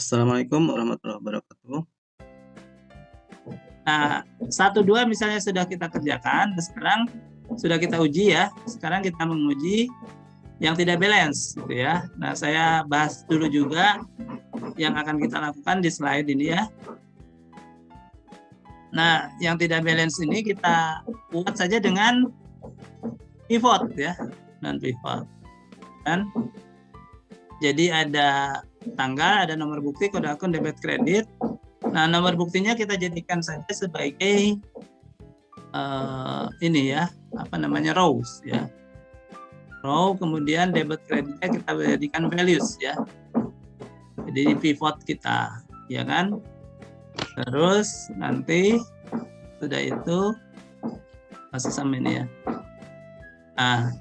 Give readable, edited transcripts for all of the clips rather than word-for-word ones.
Assalamualaikum warahmatullahi wabarakatuh. Nah, 1, 2 misalnya sudah kita kerjakan, sekarang sudah kita uji ya. Sekarang kita menguji yang tidak balance, gitu ya. Nah, saya bahas dulu juga yang akan kita lakukan di slide ini ya. Nah, yang tidak balance ini kita buat saja dengan pivot ya, dan pivot. Kan? Jadi ada tanggal, ada nomor bukti, kode akun, debit, kredit. Nah, nomor buktinya kita jadikan saja sebagai ini ya, apa namanya, rows ya. Row, kemudian debit kreditnya kita jadikan values ya. Jadi pivot kita, ya kan? Terus nanti sudah itu masih sama ini ya. Nah,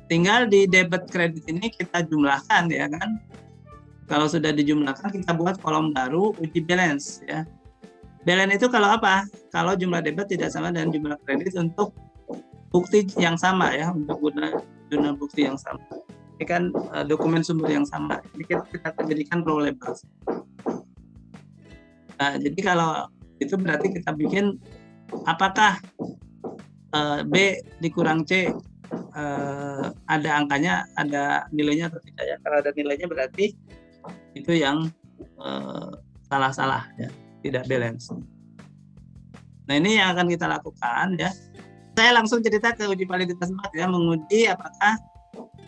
tinggal di debit kredit ini kita jumlahkan ya kan. Kalau sudah dijumlahkan kita buat kolom baru uji balance ya. Balance itu kalau apa? Kalau jumlah debit tidak sama dengan jumlah kredit untuk bukti yang sama ya, untuk guna bukti yang sama. Ini kan dokumen sumber yang sama. Ini kita jadikan row labels. Nah, jadi kalau itu berarti kita bikin apakah B dikurang C ada angkanya, ada nilainya atau tidak ya. Kalau ada nilainya berarti itu yang salah-salah ya, tidak balance. Nah, ini yang akan kita lakukan ya. Saya langsung cerita ke uji validitas 4 ya, menguji apakah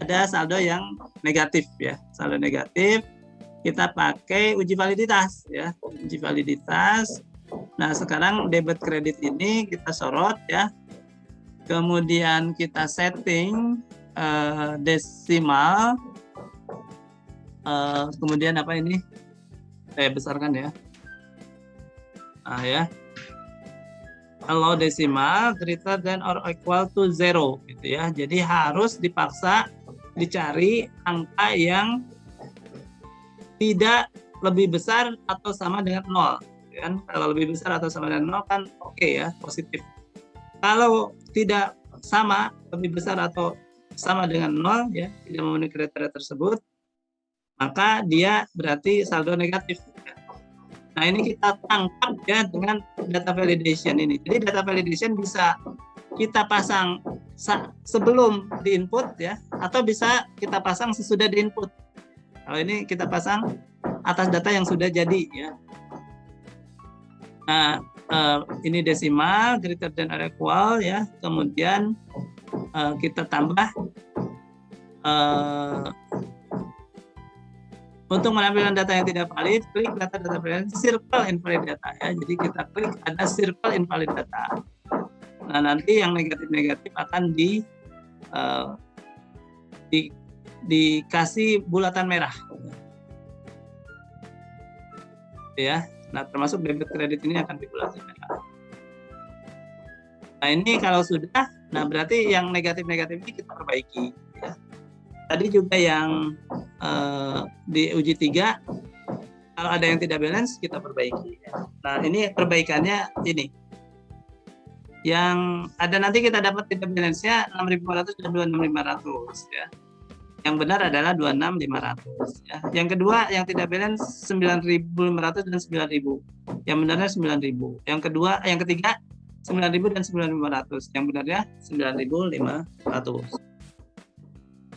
ada saldo yang negatif ya. Saldo negatif kita pakai uji validitas ya, uji validitas. Nah, sekarang debit kredit ini kita sorot ya. Kemudian kita setting desimal. Kemudian apa ini? Saya besarkan ya. Nah ya. Allow desimal greater than or equal to 0 gitu ya. Jadi harus dipaksa dicari angka yang tidak lebih besar atau sama dengan 0 kan. Kalau lebih besar atau sama dengan 0 kan oke ya, positif. Kalau tidak sama, lebih besar atau sama dengan 0 ya, tidak memenuhi kriteria tersebut, maka dia berarti saldo negatif. Nah, ini kita tangkap ya dengan data validation ini. Jadi data validation bisa kita pasang sebelum diinput ya, atau bisa kita pasang sesudah diinput. Kalau ini kita pasang atas data yang sudah jadi ya. Nah, ini desimal greater than or equal ya. Kemudian kita tambah untuk menampilkan data yang tidak valid, klik data valid, circle invalid data ya. Jadi kita klik ada circle invalid data. Nah, nanti yang negatif-negatif akan dikasih bulatan merah. Ya. Nah, termasuk debit kredit ini akan dibulatan merah. Nah, ini kalau sudah, nah berarti yang negatif-negatif ini kita perbaiki ya. Tadi juga yang di uji 3, kalau ada yang tidak balance kita perbaiki. Nah, ini perbaikannya ini. Yang ada nanti kita dapat tidak balance-nya 6.400 dan 26.500 ya. Yang benar adalah 26.500 ya. Yang kedua yang tidak balance 9.500 dan 9.000. Yang benarnya 9.000. Yang kedua, yang ketiga 9.000 dan 9.500. Yang benarnya 9.500.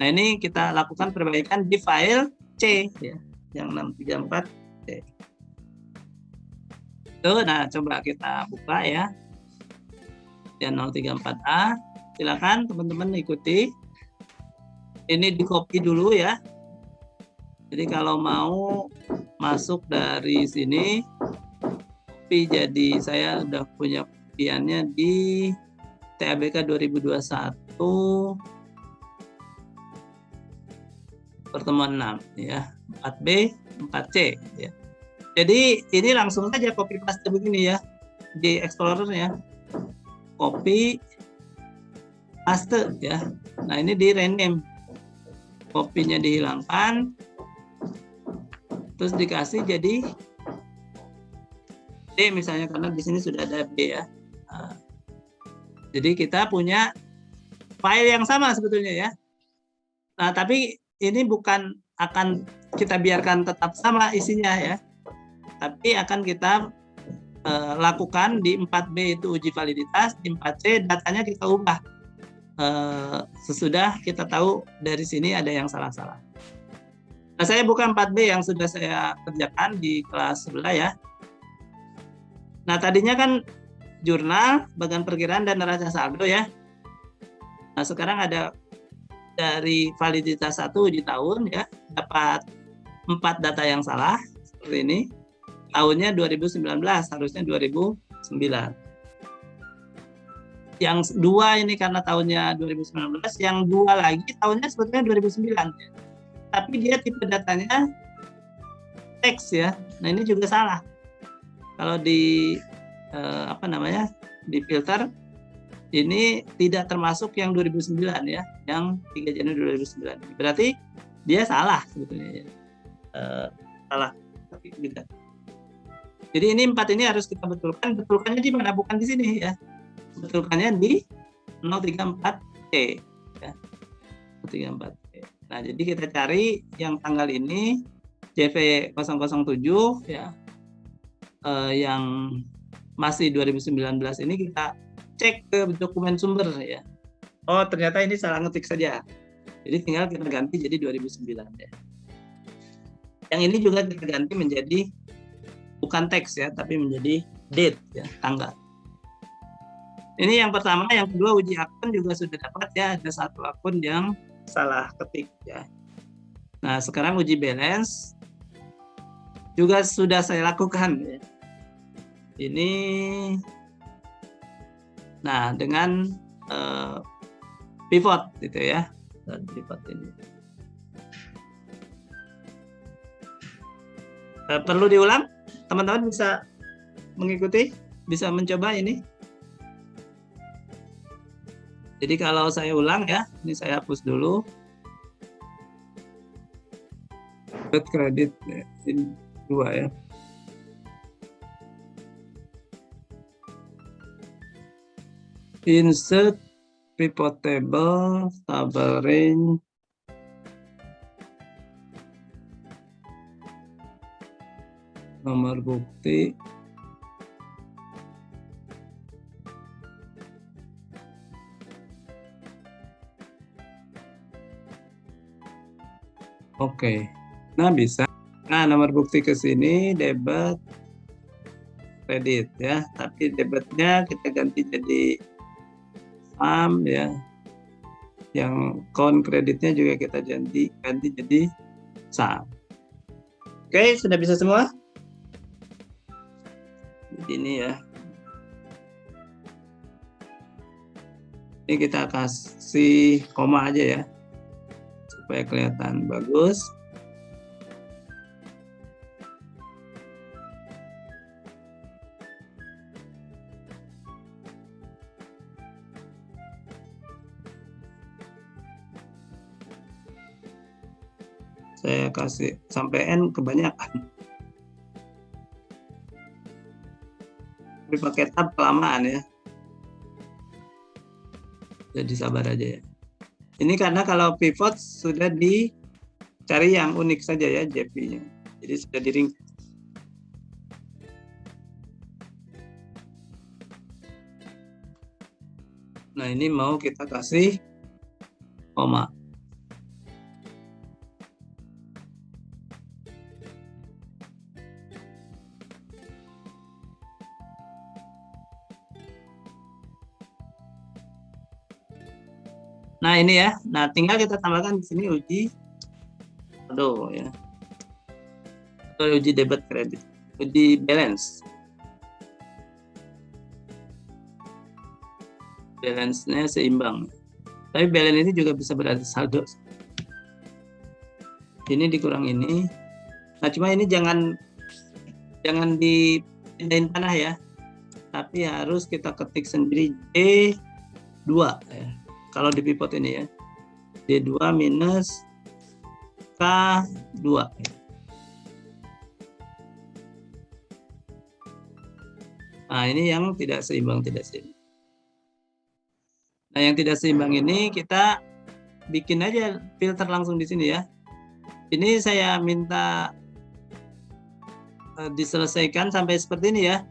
Nah, ini kita lakukan perbaikan di file C ya, yang 634C. Tuh, nah coba kita buka ya. Yang 034A. Silakan teman-teman ikuti. Ini di copy dulu ya. Jadi kalau mau masuk dari sini, copy, jadi saya udah punya kopiannya di TABK 2021 pertemuan 6 ya, 4B, 4C ya. Jadi ini langsung saja copy paste begini ya di Explorer-nya. Copy paste ya. Nah, ini di rename. Kopinya dihilangkan. Terus dikasih jadi D misalnya, karena di sini sudah ada B ya. Nah, jadi kita punya file yang sama sebetulnya ya. Nah, tapi ini bukan akan kita biarkan tetap sama isinya ya, tapi akan kita lakukan di 4B itu uji validitas, di 4C datanya kita ubah sesudah kita tahu dari sini ada yang salah-salah. Nah, saya buka 4B yang sudah saya kerjakan di kelas sebelah ya. Nah, tadinya kan jurnal, bagian perkiraan dan neraca saldo ya. Nah, sekarang ada dari validitas 1 uji tahun ya, dapat 4 data yang salah seperti ini. Tahunnya 2019, harusnya 2009. Yang 2 ini karena tahunnya 2019, yang 2 lagi tahunnya sebetulnya 2009. Tapi dia tipe datanya teks ya. Nah, ini juga salah. Kalau di di filter ini tidak termasuk yang 2009 ya, yang 3 Januari 2009. Berarti dia salah sebetulnya ya. Salah. Jadi ini 4 ini harus kita betulkan. Betulkannya di mana? Bukan di sini ya. Betulkannya di 034C ya. 034C. Nah, jadi kita cari yang tanggal ini JV007 ya. Yang masih 2019 ini kita cek ke dokumen sumber ya. Oh, ternyata ini salah ngetik saja. Jadi tinggal kita ganti jadi 2009 ya. Yang ini juga kita ganti menjadi bukan teks ya, tapi menjadi date ya, tanggal. Ini yang pertama, yang kedua uji akun juga sudah dapat ya, ada 1 akun yang salah ketik ya. Nah, sekarang uji balance juga sudah saya lakukan ya. Ini nah dengan pivot gitu ya, dan pivot ini. Perlu diulang? Teman-teman bisa mengikuti, bisa mencoba ini. Jadi kalau saya ulang ya, ini saya hapus dulu. Debit kredit ya, ini 2 ya. Insert pivot table, table range, nomor bukti, oke. Nah, bisa. Nah, nomor bukti ke sini debit kredit ya, tapi debitnya kita ganti jadi sum ya. Yang count kreditnya juga kita ganti jadi sum. Oke, sudah bisa semua? Ini ya. Ini kita kasih koma aja ya, supaya kelihatan bagus. Saya kasih sampai N kebanyakan. Tapi pakai tab kelamaan ya. Jadi sabar aja ya. Ini karena kalau pivot sudah dicari yang unik saja ya JP-nya. Jadi sudah diringkas. Nah, ini mau kita kasih koma. Nah, ini ya. Nah, tinggal kita tambahkan di sini uji saldo ya. Atau uji debit kredit, uji balance. Balance-nya seimbang. Tapi balance ini juga bisa berarti saldo. Ini dikurang ini. Nah, cuma ini jangan dipindahin panah ya. Tapi harus kita ketik sendiri D2 ya. Kalau di pivot ini ya, D2 minus K2. Nah, ini yang tidak seimbang. Nah, yang tidak seimbang ini kita bikin aja filter langsung di sini ya. Ini saya minta diselesaikan sampai seperti ini ya.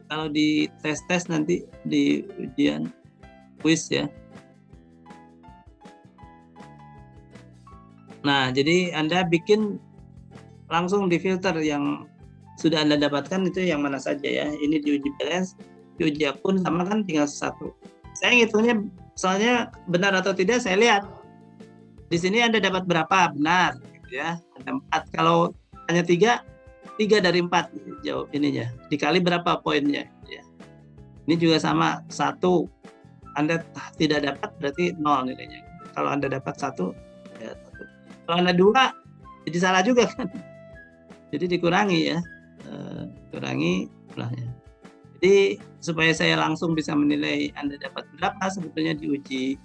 Kalau di tes nanti di ujian kuis ya. Nah, jadi Anda bikin langsung di filter yang sudah Anda dapatkan itu yang mana saja ya. Ini di uji balance, di uji akun sama kan tinggal satu. Saya ngitungnya soalnya benar atau tidak saya lihat. Di sini Anda dapat berapa? Benar gitu ya. Ada 4. Kalau hanya 3 dari 4 jawab ininya. Dikali berapa poinnya gitu ya. Ini juga sama, 1. Anda tidak dapat berarti 0 nilainya. Kalau Anda dapat 1 ya 1. Kalau Anda 2 jadi salah juga kan. Jadi dikurangi ya. Kurangi jumlahnya. Jadi supaya saya langsung bisa menilai Anda dapat berapa sebetulnya diuji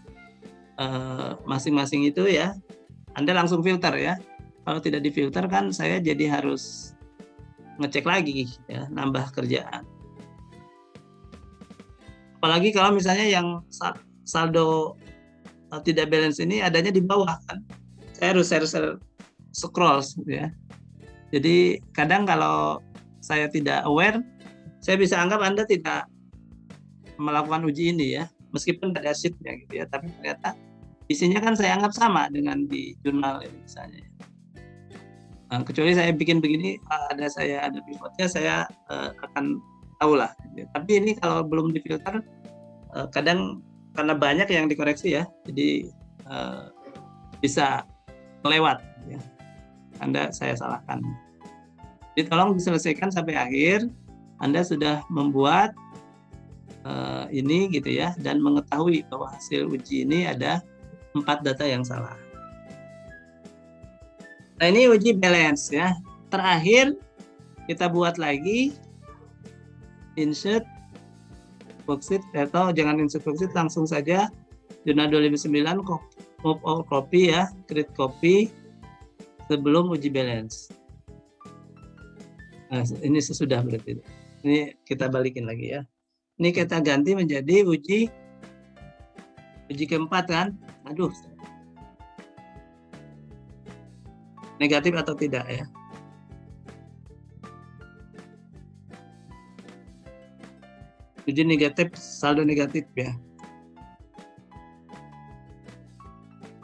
masing-masing itu ya, Anda langsung filter ya. Kalau tidak difilter kan saya jadi harus ngecek lagi ya, nambah kerjaan. Apalagi kalau misalnya yang saldo tidak balance ini adanya di bawah kan, saya harus scroll ya. Jadi kadang kalau saya tidak aware, saya bisa anggap Anda tidak melakukan uji ini ya, meskipun ada sheet-nya gitu ya, tapi ternyata isinya kan saya anggap sama dengan di jurnal ini misalnya. Nah, kecuali saya bikin begini, ada pivotnya, saya akan tahu lah. Tapi ini kalau belum difilter, kadang karena banyak yang dikoreksi ya, jadi bisa melewat. Ya. Anda saya salahkan. Jadi tolong diselesaikan sampai akhir. Anda sudah membuat ini gitu ya, dan mengetahui bahwa hasil uji ini ada 4 data yang salah. Nah ini uji balance ya. Terakhir kita buat lagi insert worksheet, atau jangan insert worksheet, langsung saja jurnal 2009 move all copy ya, create copy sebelum uji balance. Nah ini sesudah berarti. Ini kita balikin lagi ya. Ini kita ganti menjadi uji keempat kan. Aduh. Negatif atau tidak ya. Uji negatif, saldo negatif ya.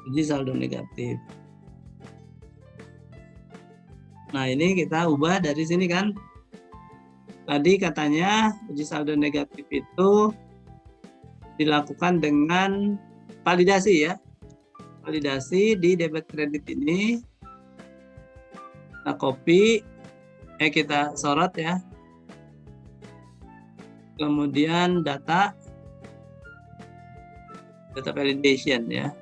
Uji saldo negatif. Nah ini kita ubah dari sini kan. Tadi katanya uji saldo negatif itu dilakukan dengan validasi ya. Validasi di debit kredit ini. Nah, copy, kita sorot ya. Kemudian data validation ya.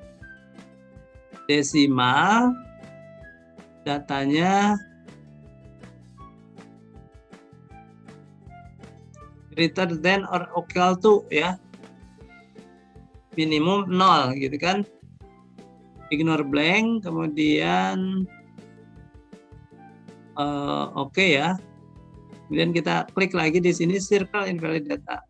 Desimal, datanya greater than or equal to ya. Minimum 0 gitu kan. Ignore blank, kemudian oke ya. Kemudian kita klik lagi di sini circle invalid data.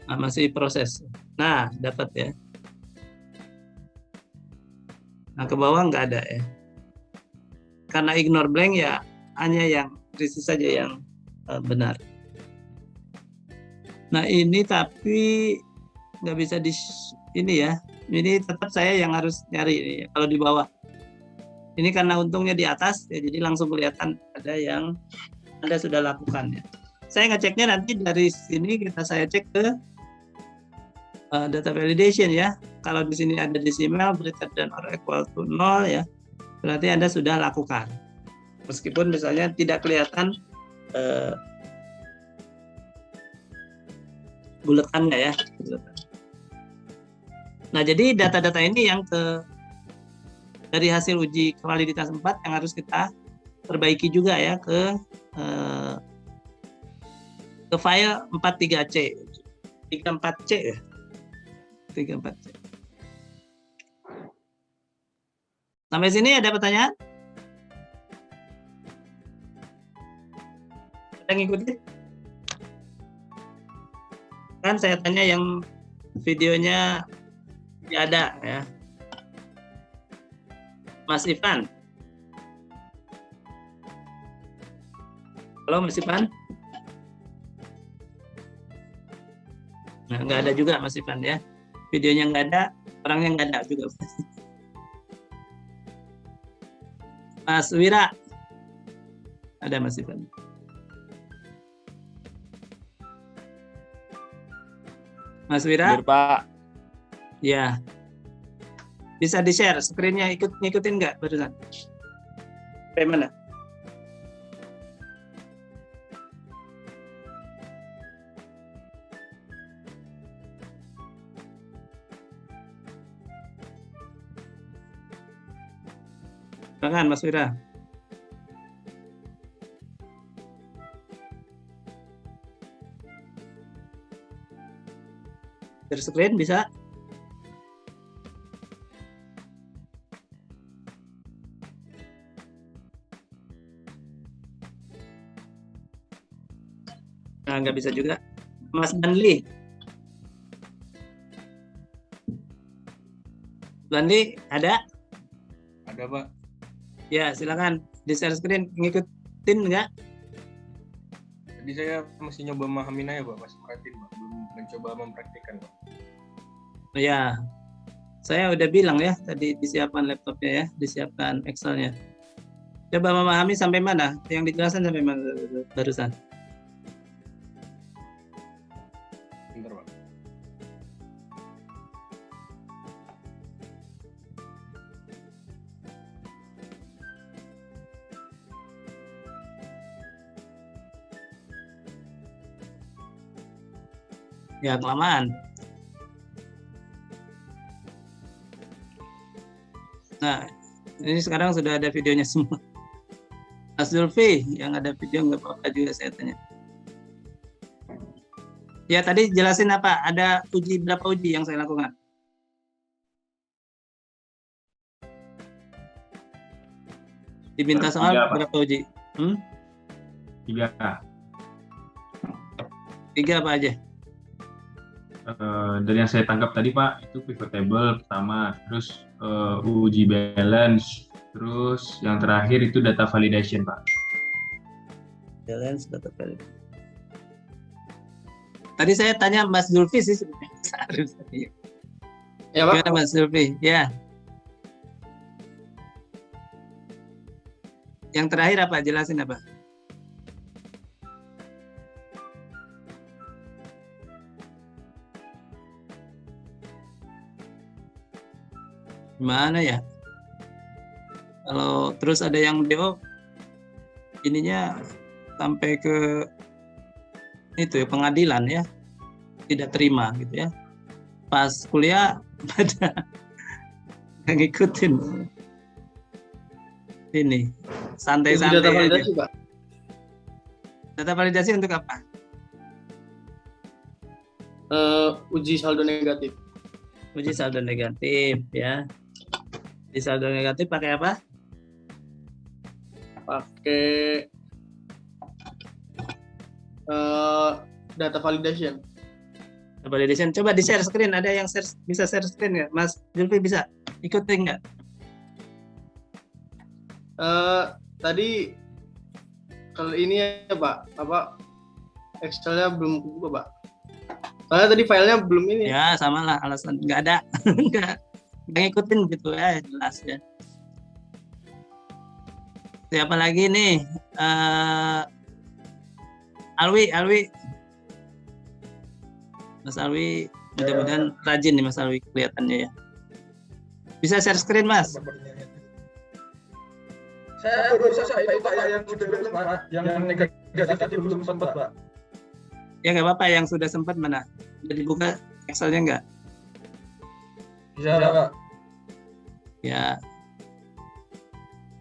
Nah, masih proses. Nah, dapat ya. Nah, ke bawah nggak ada ya. Karena ignore blank ya, hanya yang berisi saja yang benar. Nah, ini tapi nggak bisa di ini ya. Ini tetap saya yang harus nyari ini ya, kalau di bawah. Ini karena untungnya di atas ya, jadi langsung kelihatan ada yang Anda sudah lakukan ya. Saya ngeceknya nanti dari sini saya cek ke data validation ya. Kalau di sini ada decimal greater than or equal to 0 ya, berarti Anda sudah lakukan. Meskipun misalnya tidak kelihatan buletannya ya. Nah, jadi data-data ini yang dari hasil uji validitas 4 yang harus kita perbaiki juga ya ke file 43C. 34C ya. 34C. Sampai sini ada pertanyaan? Ada ngikutin? Kan saya tanya yang videonya tidak ada ya. Mas Ivan. Halo Mas Ivan. Nah, nggak ada juga Mas Ivan ya. Videonya nggak ada, orangnya nggak ada juga. Mas Wira. Ada Mas Ivan. Mas Wira? Hadir, Pak. Ya. Bisa di-share screen-nya, ngikutin nggak barusan? Sampai mana? Silakan Mas Wira. Share screen bisa? Nah, nggak bisa juga. Mas Banli. Banli, ada? Ada, Pak. Ya, silakan di share screen, ngikutin nggak? Jadi saya masih nyoba memahamin aja, Pak. Masih perhatiin, Pak. Belum mencoba mempraktikkan, Pak. Ya, saya udah bilang ya tadi disiapkan laptopnya ya, disiapkan Excelnya. Coba memahami sampai mana? Yang dijelaskan sampai mana barusan? Bentar, Pak. Ya, kelamaan. Nah, ini sekarang sudah ada videonya semua. Mas Zulfi, yang ada video nggak apa-apa juga saya tanya. Ya, tadi jelasin apa? Ada uji, berapa uji yang saya lakukan? Diminta soal 3, Pak. berapa uji? 3. 3 apa aja? Dari yang saya tangkap tadi Pak, itu pivot table pertama, terus uji balance, terus yang terakhir itu data validation Pak. Balance data validation. Tadi saya tanya Mas Zulfi sih sebenarnya. Ya, Pak. Gimana Mas Zulfi? Ya. Yang terakhir apa? Jelasin apa? Gimana ya? Kalau terus ada yang DO ininya sampai ke itu ya, pengadilan ya, tidak terima gitu ya. Pas kuliah pada ngikutin ini santai-santai Data aja. validasi, Pak. Data validasi untuk apa? Uji saldo negatif. Uji saldo negatif ya. Di saldo negatif pakai apa? Pakai data validation. Validation. Coba di share screen. Ada yang bisa share screen nggak? Mas Zulfi bisa ikutin nggak? Tadi kalau ini ya Pak, apa Excelnya belum kebuka Pak. Soalnya tadi filenya belum ini. Ya sama lah alasan nggak ada, nggak ngikutin gitu ya, jelas ya. Siapa lagi nih? Alwi, Mas Alwi, mudah-mudahan rajin nih Mas Alwi kelihatannya ya. Bisa share screen Mas? Saya baru selesai itu Pak yang sudah lulus Pak, yang negatif tadi belum sempat Pak. Ya nggak apa-apa, yang sudah sempat mana? Sudah dibuka Excelnya nggak? Bisa Pak. Ya,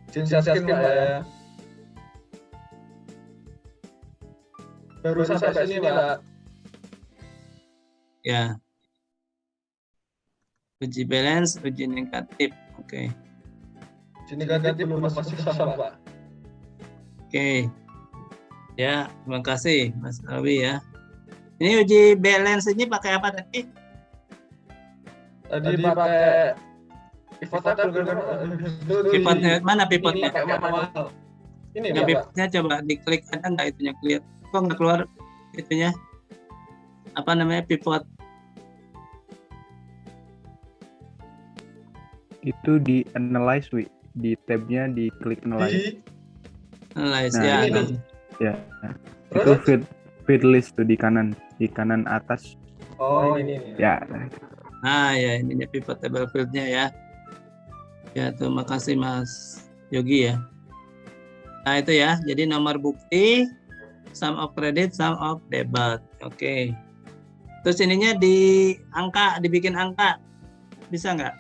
Siapin Pak ya. Baru sampai sini Pak. ya. Uji balance, uji negatif. Oke. Sini negatif belum masih sama Pak. Oke. Ya, terima kasih Mas Alwi ya. Ini uji balance ini pakai apa tadi? Tadi pakai pivot table kan. Pivotnya mana pivotnya? Pakai manual. Ini Yang Pak. pivotnya coba diklik, ada nggak itunya clear? Kok nggak keluar itunya? Apa namanya pivot? Itu di analyze, Wi. Di tabnya di klik analyze. Analyze Nah, ya. ini. Nah. Ya. Terus? Itu feed list tuh di kanan atas. Oh, ini. Ya. Nah ya, ininya pivot table field-nya ya. Ya, terima kasih Mas Yogi ya. Nah itu ya, jadi nomor bukti, sum of credit, sum of debit. Oke. Terus ininya di angka, dibikin angka, bisa nggak?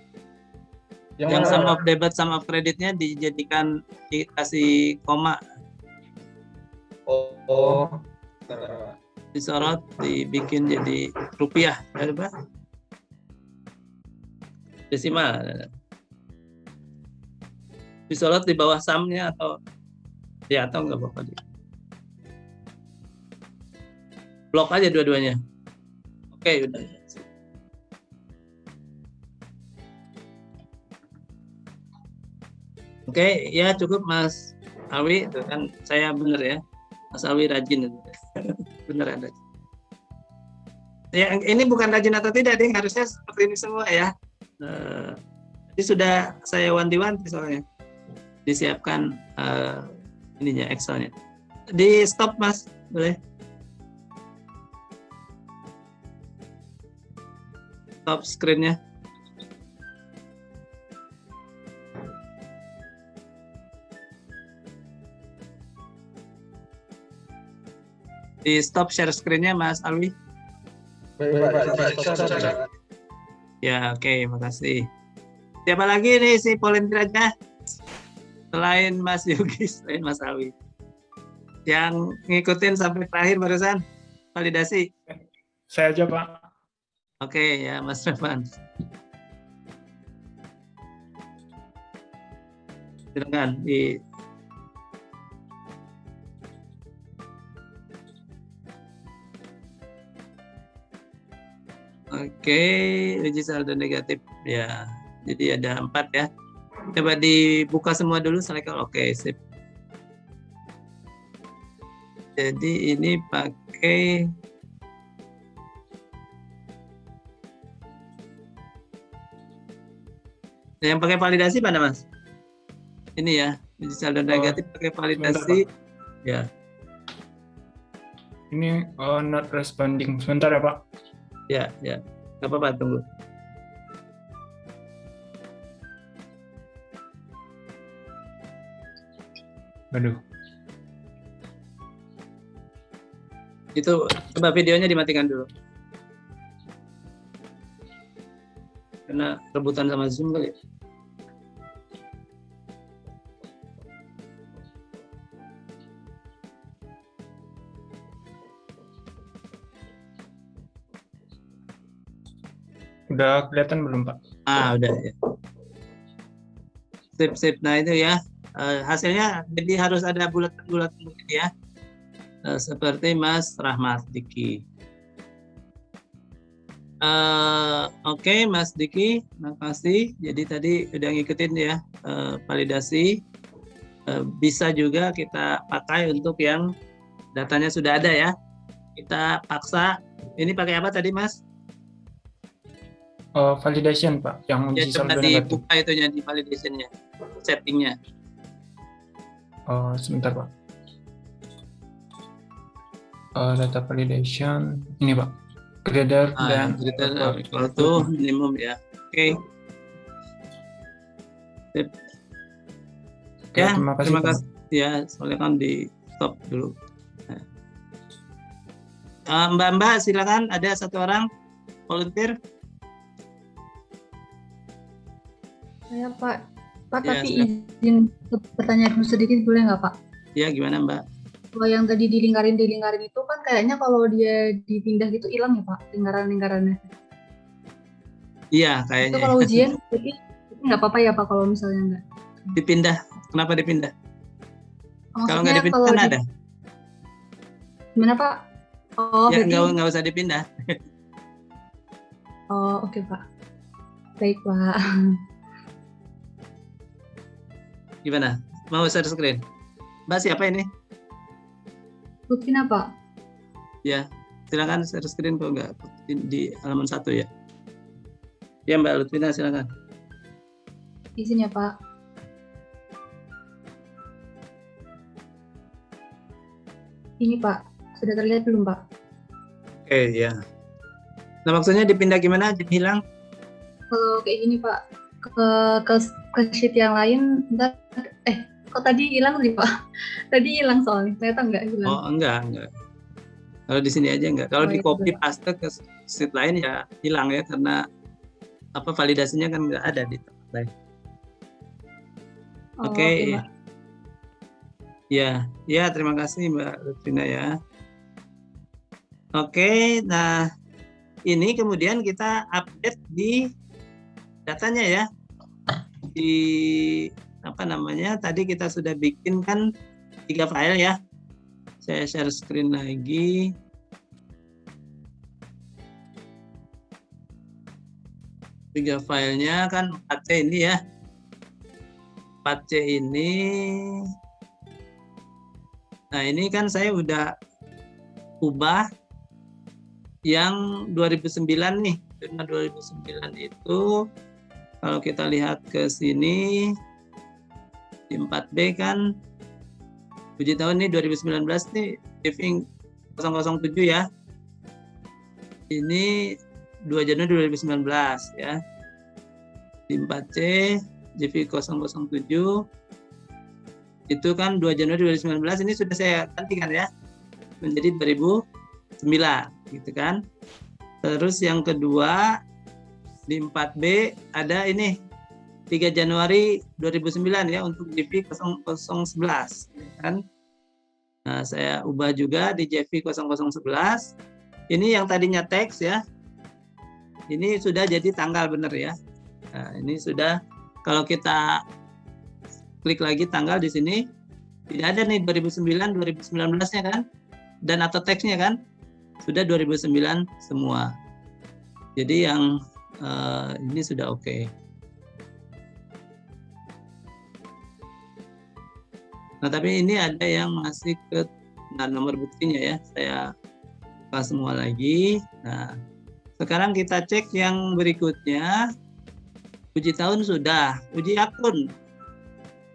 Yang sum of debit, sum of creditnya dijadikan, dikasih koma, Oh. disorot, dibikin jadi rupiah, ada apa? Desimal. Disorot di bawah sumnya atau ya atau nggak apa-apa. Blok aja dua-duanya. Oke, udah. Oke, ya cukup Mas Awi, itu kan saya bener ya. Mas Awi rajin. Beneran rajin. Ya, ini bukan rajin atau tidak, ding, harusnya seperti ini semua ya. Jadi sudah saya wanti-wanti soalnya. Disiapkan ininya Excelnya. Di stop Mas, boleh? Stop screen-nya. Di stop share screen-nya Mas Alwi. Ya, oke, makasih. Siapa lagi nih si volunteer aja? Selain Mas Yogi, selain Mas Awi. Yang ngikutin sampai terakhir barusan validasi. Saya aja, Pak. Oke, ya Mas Revan. Silakan di Oke, uji saldo negatif ya. Jadi ada 4 ya. Coba dibuka semua dulu, selekal. Oke, sip. Jadi ini pakai yang pakai validasi mana Mas? Ini ya, uji saldo negatif pakai validasi. Ya. Ini not responding. Sebentar ya, Pak. Ya, ya. Gak apa-apa, tunggu. Aduh. Itu coba videonya dimatikan dulu. Karena rebutan sama Zoom kali. Udah kelihatan belum, Pak? Udah ya. Sip. Nah itu ya. Hasilnya jadi harus ada bulat-bulat ya. Seperti Mas Rahmat Diki. Oke, Mas Diki, makasih. Jadi tadi udah ngikutin ya validasi. Bisa juga kita pakai untuk yang datanya sudah ada ya. Kita paksa. Ini pakai apa tadi, Mas? Validation, Pak. Yang Ya, uji coba saldo negatif. dibuka itunya di validation-nya, settingnya. Sebentar, Pak. Data validation. Ini, Pak. Greater dan Equal to minimum ya. Oke. Sip. Ya, terima kasih, Pak. Ya, soalnya kan di stop dulu. Mbak, silakan, ada satu orang volunteer. Saya Pak, Ya, tapi silakan. izin bertanya dulu sedikit boleh nggak Pak? Ya, gimana Mbak? Kalau yang tadi dilingkarin itu kan kayaknya kalau dia dipindah gitu hilang ya Pak, lingkaran-lingkarannya. Iya, Itu kayaknya. kalau ujian, jadi nggak apa-apa ya Pak kalau misalnya nggak. Dipindah. Kenapa dipindah? Kalau nggak Maksudnya dipindah kalau kan ada. Gimana Pak? Oh, Ya berarti. nggak usah dipindah. Oh, oke Pak. Baik Pak. Gimana? Mau share screen? Mbak siapa ini? Lutfina Pak. Ya, silakan share screen kalau nggak di halaman 1 ya. Ya Mbak Lutfina silakan. Izin ya Pak. Ini Pak, sudah terlihat belum Pak? Oke ya. Nah maksudnya dipindah gimana? Jadi hilang? Kalau kayak gini Pak, ke sheet yang lain, ntar, kok tadi hilang sih Pak? Tadi hilang soalnya, ternyata nggak hilang. Oh enggak. Kalau di sini aja enggak. Kalau Oh, di ya copy sudah. paste ke sheet lain ya hilang ya karena apa validasinya kan nggak ada di tempat lain. Oh, Oke. oke Pak. Ya terima kasih Mbak Lutfina ya. Oke, nah ini kemudian kita update di datanya ya. Di apa namanya? Tadi kita sudah bikin kan 3 file ya. Saya share screen lagi. Tiga filenya kan 4C ini ya. 4C ini. Nah ini kan saya udah ubah yang 2009 nih. Karena 2009 itu kalau kita lihat ke sini di 4B kan uji tahun nih 2019 nih JV 007 ya. Ini 2 Januari 2019 ya. Di 4C JV 007 itu kan 2 Januari 2019 ini sudah saya gantikan ya menjadi 2009 gitu kan. Terus yang kedua di 4B ada ini 3 Januari 2009 ya untuk JV 0011 kan. Nah, saya ubah juga di JV 0011. Ini yang tadinya teks ya. Ini sudah jadi tanggal benar ya. Nah, ini sudah kalau kita klik lagi tanggal di sini tidak ada nih 2009 2019-nya kan dan atau teksnya kan sudah 2009 semua. Jadi yang ini sudah oke. Nah tapi ini ada yang masih ke nomor buktinya ya. Saya buka semua lagi. Nah sekarang kita cek yang berikutnya. Uji tahun sudah, uji akun.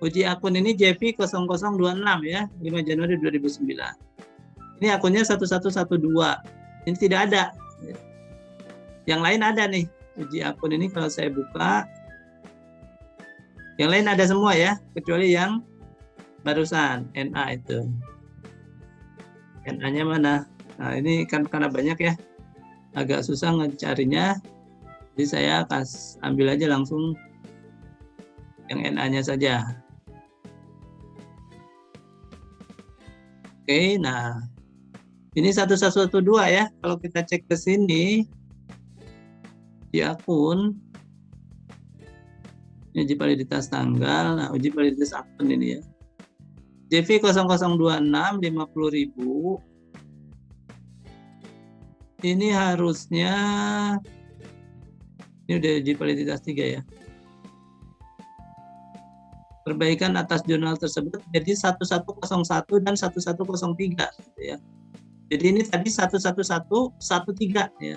Uji akun ini JV 0026 ya, 5 Januari 2009. Ini akunnya 1112. Ini tidak ada. Yang lain ada nih. Uji akun ini kalau saya buka. Yang lain ada semua ya, kecuali yang barusan NA itu. NA-nya mana? Nah, ini kan karena banyak ya. Agak susah ngecarinya. Jadi saya ambil aja langsung yang NA-nya saja. Oke, nah ini 1112 ya. Kalau kita cek ke sini di akun ini uji validitas tanggal. Nah, uji validitas akun ini ya. JV 0026 50.000. Ini harusnya ini udah uji validitas 3 ya. Perbaikan atas jurnal tersebut jadi 1101 dan 1103 gitu ya. Jadi ini tadi 11113 ya.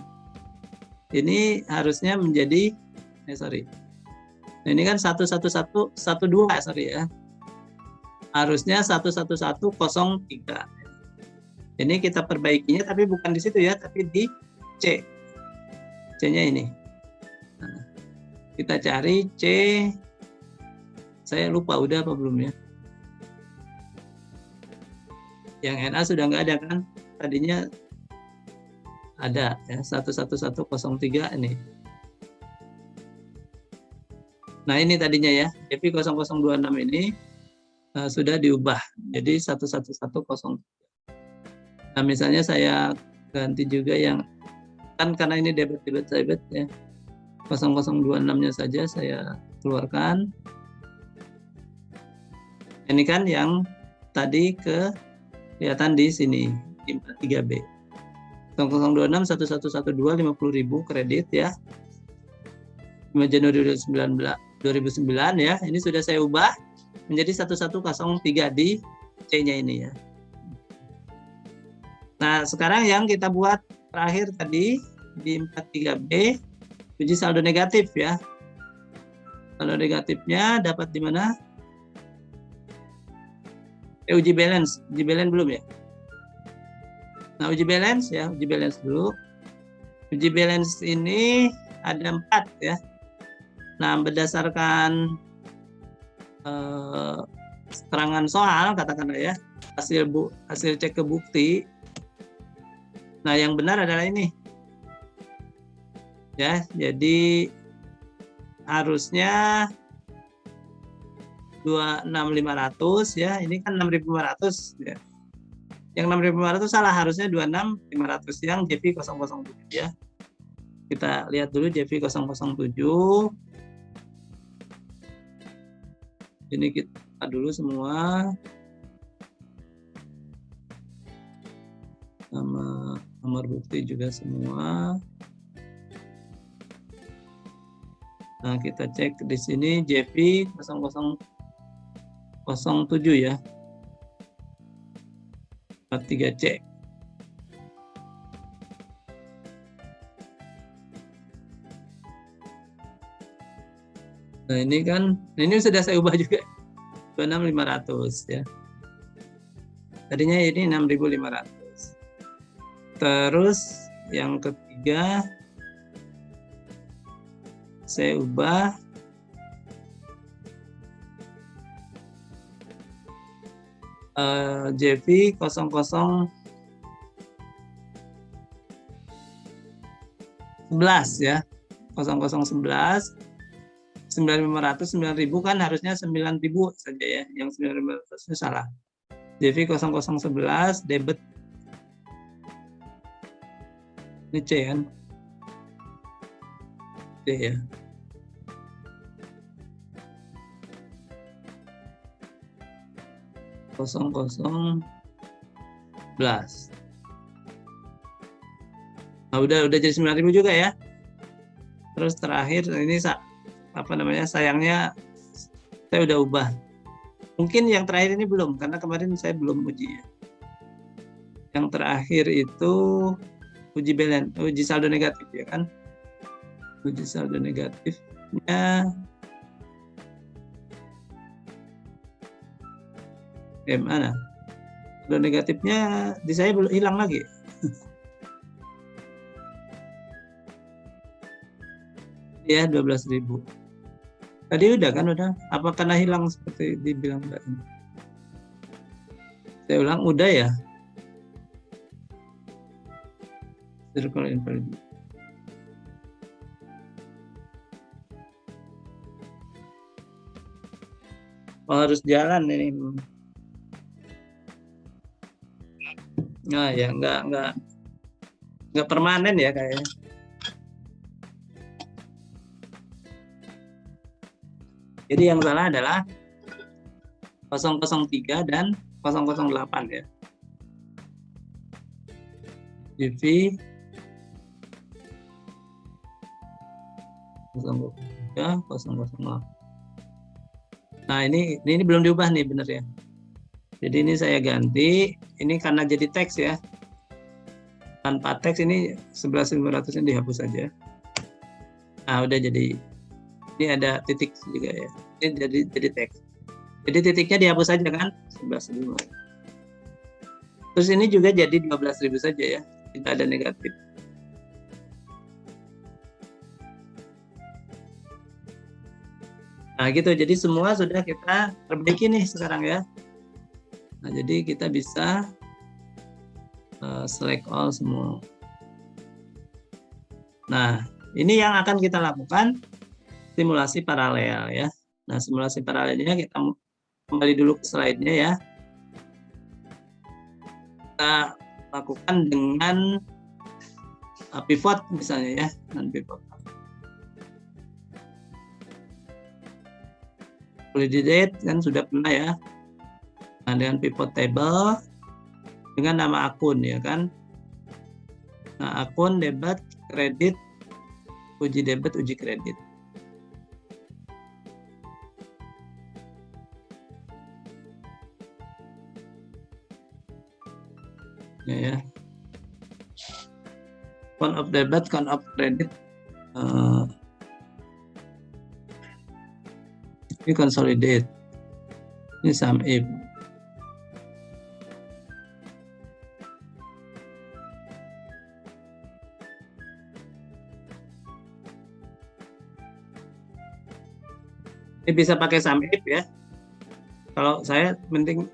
Ini harusnya menjadi Nah, ini kan 11112 ya. Harusnya 11103. Ini kita perbaikinya tapi bukan di situ ya, tapi di C. C-nya ini. Nah, kita cari C. Saya lupa udah apa belum ya. Yang NA sudah nggak ada kan? Tadinya ada ya 11103 ini. Nah ini tadinya ya, JV 0026 ini sudah diubah jadi 11103. Nah misalnya saya ganti juga yang kan karena ini debit ya 0026-nya saja saya keluarkan. Ini kan yang tadi kelihatan di sini di 3B. 0026 1112 50.000 kredit ya. 5 Januari 2009 ya. Ini sudah saya ubah menjadi 1103 di C-nya ini ya. Nah, sekarang yang kita buat terakhir tadi di 43B uji saldo negatif ya. Saldo negatifnya dapat di mana? Uji balance belum ya? Nah, uji balance ya, uji balance dulu. Uji balance ini ada 4 ya. Nah, berdasarkan keterangan soal katakanlah ya, hasil cek ke bukti. Nah, yang benar adalah ini. Ya, jadi harusnya 26.500 ya, ini kan 6.500 ya. Yang 6.500 salah, harusnya 26.500 yang JV 007 ya. Kita lihat dulu JV 007. Ini kita dulu semua. Sama nomor bukti juga semua. Nah, kita cek di sini JV 0007 ya. 43C. Nah, ini kan, ini sudah saya ubah juga 26.500 ya. Tadinya ini 6.500. Terus yang ketiga saya ubah JV 0011 ya. 0011 9.500 9.000 kan harusnya 9.000 saja ya. Yang 9.500 itu salah. JV 0011 debit ini C kan. C ya. Belas. Nah, udah jadi 9.000 juga ya. Terus terakhir ini apa namanya, sayangnya saya udah ubah. Mungkin yang terakhir ini belum, karena kemarin saya belum uji ya. Yang terakhir itu uji balance, uji saldo negatif ya kan. Uji saldo negatifnya mana? Saldo negatifnya di saya belum hilang lagi. Ya 12.000. Tadi udah kan, udah. Apa karena hilang seperti dibilang Mbak? Saya ulang, udah ya. Circle invalid. Oh, harus jalan ini. Nah ya, nggak permanen ya kayaknya. Jadi yang salah adalah 003 dan 008 ya. JV 003 008. Nah, ini belum diubah nih, bener ya. Jadi ini saya ganti, ini karena jadi teks ya. Tanpa teks ini 11.500 ini dihapus saja. Nah, udah jadi. Ini ada titik juga ya. Ini jadi teks. Jadi titiknya dihapus saja kan, 11.500. Terus ini juga jadi 12.000 saja ya, tidak ada negatif. Nah gitu, jadi semua sudah kita perbaiki nih sekarang ya. Nah jadi kita bisa select all semua. Nah ini yang akan kita lakukan simulasi paralel ya. Nah simulasi paralelnya kita kembali dulu ke slide-nya ya. Kita lakukan dengan pivot misalnya ya, dengan pivot. Candidate kan sudah pernah ya. Nah, dengan pivot table dengan nama akun ya kan. Nah, akun, debit, kredit, uji debit, uji kredit. Ya. Count of debit, count of credit. Ini consolidate. Ini sum if. Ini bisa pakai sum if ya. Kalau saya penting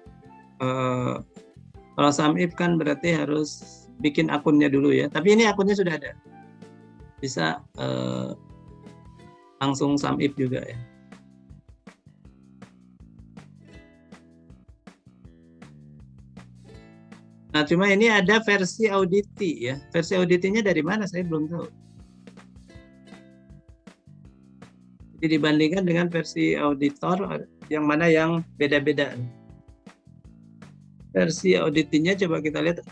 kalau sum if kan berarti harus bikin akunnya dulu ya. Tapi ini akunnya sudah ada. Bisa langsung sum if juga ya. Nah, cuma ini ada versi auditi ya. Versi auditinya dari mana? Saya belum tahu. Jadi dibandingkan dengan versi auditor, yang mana yang beda-beda. Versi auditinya coba kita lihat.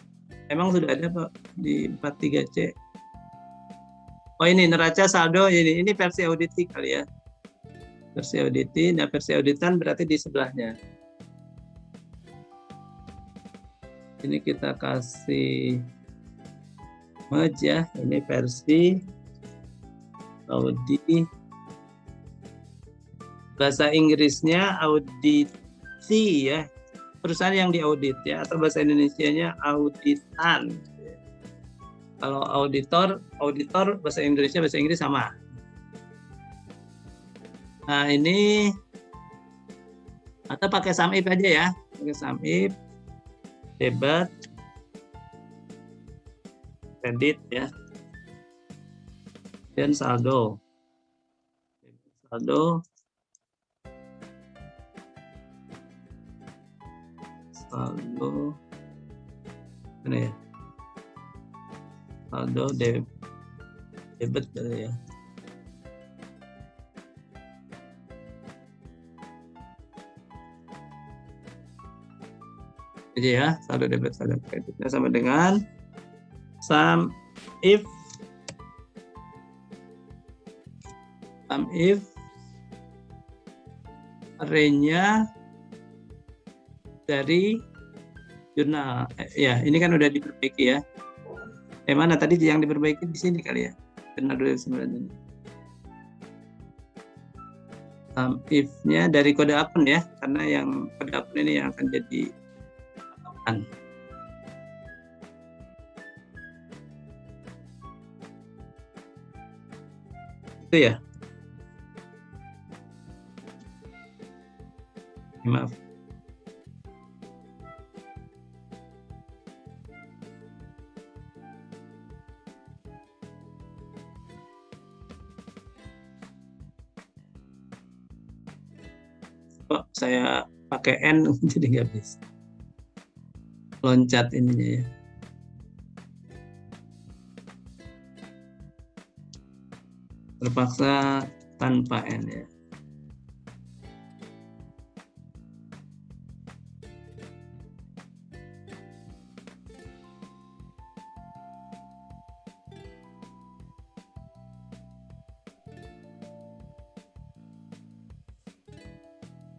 Emang sudah ada Pak di 43C. Oh ini neraca saldo ini versi auditi kali ya. Versi auditi. Nah versi auditan berarti di sebelahnya. Ini kita kasih merge ya. Ini versi audit. Bahasa Inggrisnya auditi ya. Perusahaan yang diaudit ya, atau bahasa Indonesianya auditan. Kalau auditor bahasa Indonesia bahasa Inggris sama. Nah ini atau pakai sum if aja ya, pakai sum if, debit, kredit ya, dan saldo. Saldo ini ya, saldo debit ya. Jadi ya, saldo debit, saldo kreditnya sama dengan sum if array-nya dari jurnal. Ya, ini kan udah diperbaiki ya. Mana tadi yang diperbaiki di sini kali ya. Jurnal 2009 ini. Sum if-nya dari kode akun ya, karena yang kode akun ini yang akan jadi patokan. Itu ya. Maaf. Kok saya pakai N jadi nggak bisa loncat ininya ya. Terpaksa tanpa N ya.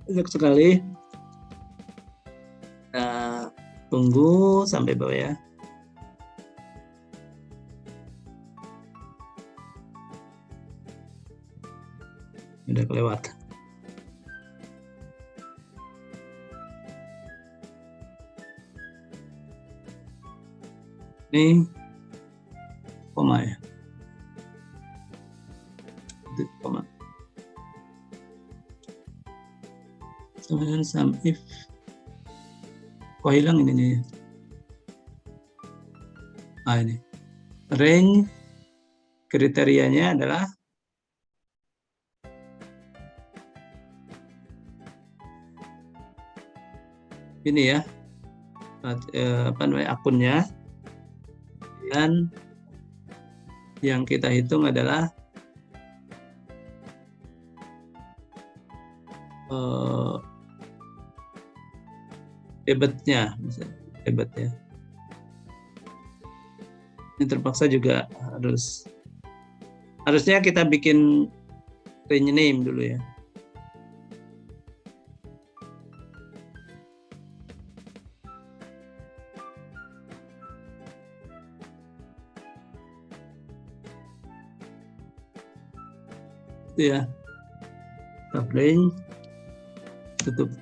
Banyak sekali. Kita tunggu sampai bawah ya. Udah kelewat. Ini koma ya. Koma. Kemudian sum if. Kok hilang ininya ya? Ini. Range kriterianya adalah ini ya. Akunnya. Dan yang kita hitung adalah debitnya, misalnya debit ya. Ini terpaksa juga harusnya kita bikin rename dulu ya. Itu ya. Tabling tutup.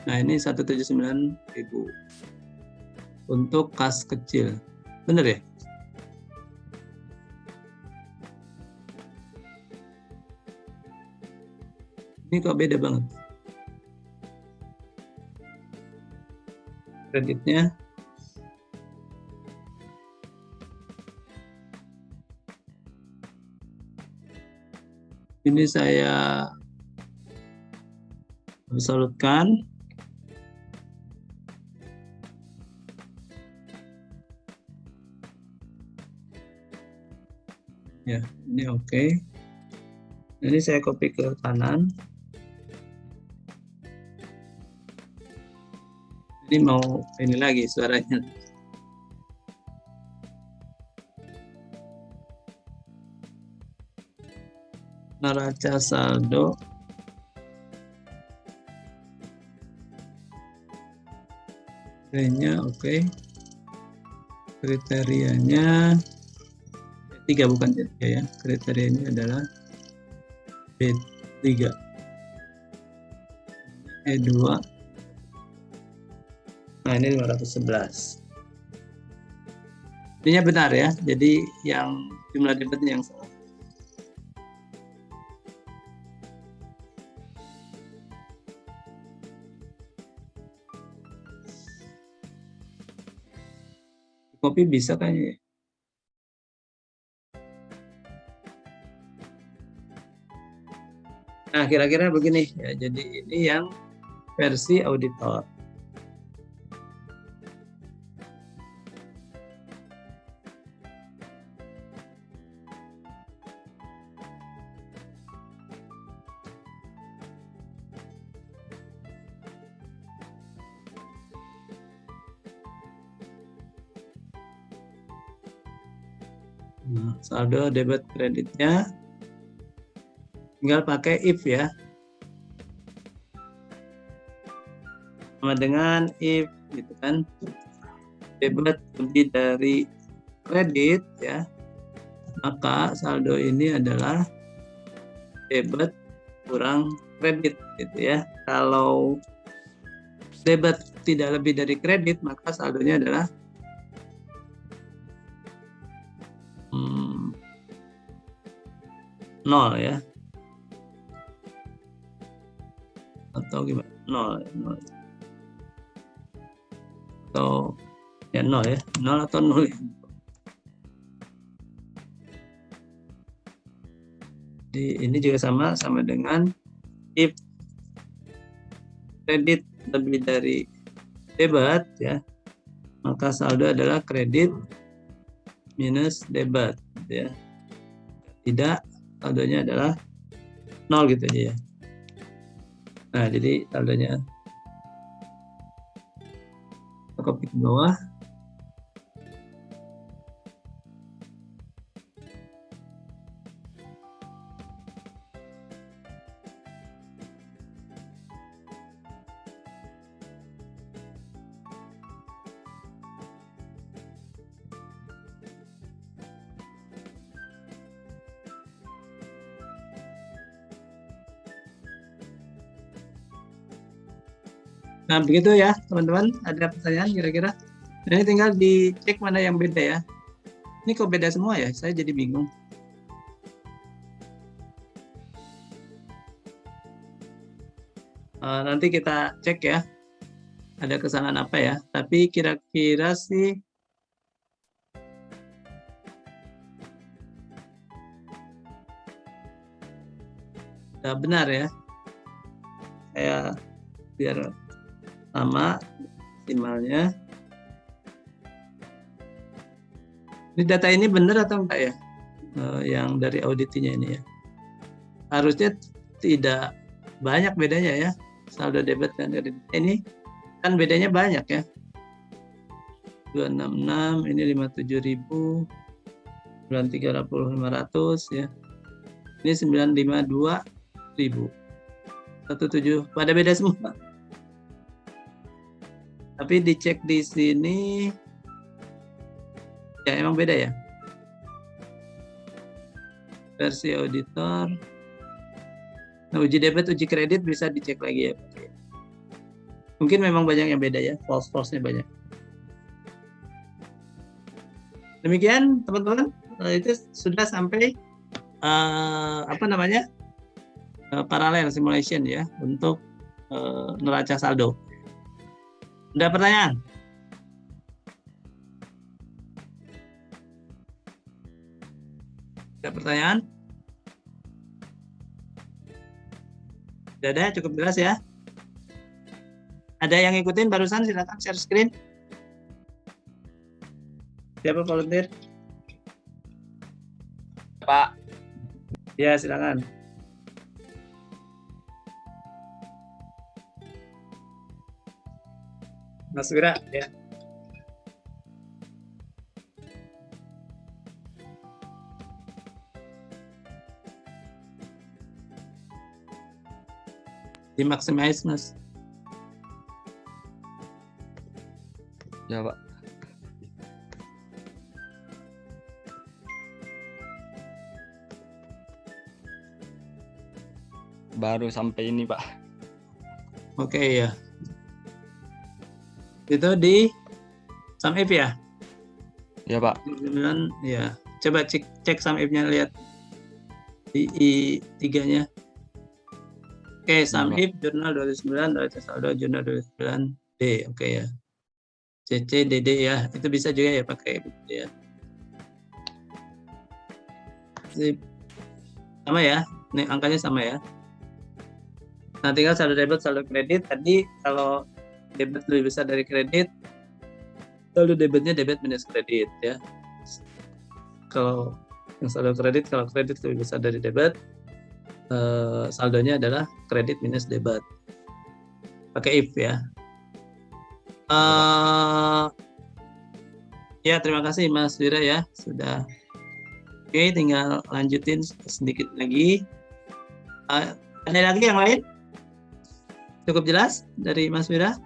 Nah, ini 179.000 untuk kas kecil. Bener ya? Ini kok beda banget. Kreditnya ini saya salutkan. Ya, ini oke. Ini saya copy ke kanan. Ini mau ini lagi suaranya. Neraca saldo kriterianya oke. Kriterianya 3 bukan 3 ya. Kriterianya adalah B3. E2. Nah, ini 511. Ini benar ya. Jadi yang jumlah debitnya yang salah. Kopi bisa kayaknya. Nah, kira-kira begini ya. Jadi ini yang versi auditor. Nah, saldo debit kreditnya tinggal pakai if ya, sama dengan if gitu kan, debit lebih dari kredit ya, maka saldo ini adalah debit kurang kredit gitu ya. Kalau debit tidak lebih dari kredit, maka saldonya adalah nol ya, atau gimana, nol atau ya nol ya, nol atau nol ya. Jadi ini juga sama dengan if kredit lebih dari debit ya, maka saldo adalah kredit minus debit gitu ya. Tidak, saldonya adalah nol gitu aja ya. Nah, jadi saldonya copy ke bawah. Nah, begitu ya teman-teman. Ada pertanyaan kira-kira? Nah, ini tinggal dicek mana yang beda ya. Ini kok beda semua ya? Saya jadi bingung. Nanti kita cek ya. Ada kesalahan apa ya? Tapi kira-kira sih benar ya. Saya biar sama maksimalnya. Ini data ini benar atau enggak ya? Yang dari auditnya ini ya. Harusnya tidak banyak bedanya ya. Saldo debit dan kredit ini kan bedanya banyak ya. 266, ini 57.000, 93.500 ya. Ini 952.000. 17 pada beda semua. Tapi dicek di sini ya emang beda ya. Versi auditor. Nah, uji debit, uji kredit bisa dicek lagi ya. Mungkin memang banyak yang beda ya, false-nya banyak. Demikian teman-teman, itu sudah sampai paralel simulation ya untuk neraca saldo. Ada pertanyaan? Ada pertanyaan? Tidak ada, cukup jelas ya. Ada yang ngikutin barusan, silakan share screen. Siapa volunteer? Pak. Ya, silakan. Mas Wira, ya. Dimaksimize, Mas. Ya, Pak. Baru sampai ini, Pak. Oke, ya. Itu di sum if ya? Ya, Pak. Ya. Coba cek sum if-nya, lihat di I3-nya. Oke, sum if jurnal 2009, neraca saldo jurnal 2009 D. Oke ya. CC DD ya. Itu bisa juga ya pakai ya. Sip. Sama ya. Ini angkanya sama ya. Nah, tinggal saldo debit, saldo kredit. Tadi kalau debit lebih besar dari kredit, saldo debitnya debit minus kredit ya. Kalau yang saldo kredit, kalau kredit lebih besar dari debit, saldonya adalah kredit minus debit. Pakai if ya. Ya, terima kasih Mas Wira ya sudah. Oke, tinggal lanjutin sedikit lagi. Ada lagi yang lain? Cukup jelas dari Mas Wira?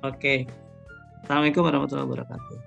Oke. Assalamualaikum warahmatullahi wabarakatuh.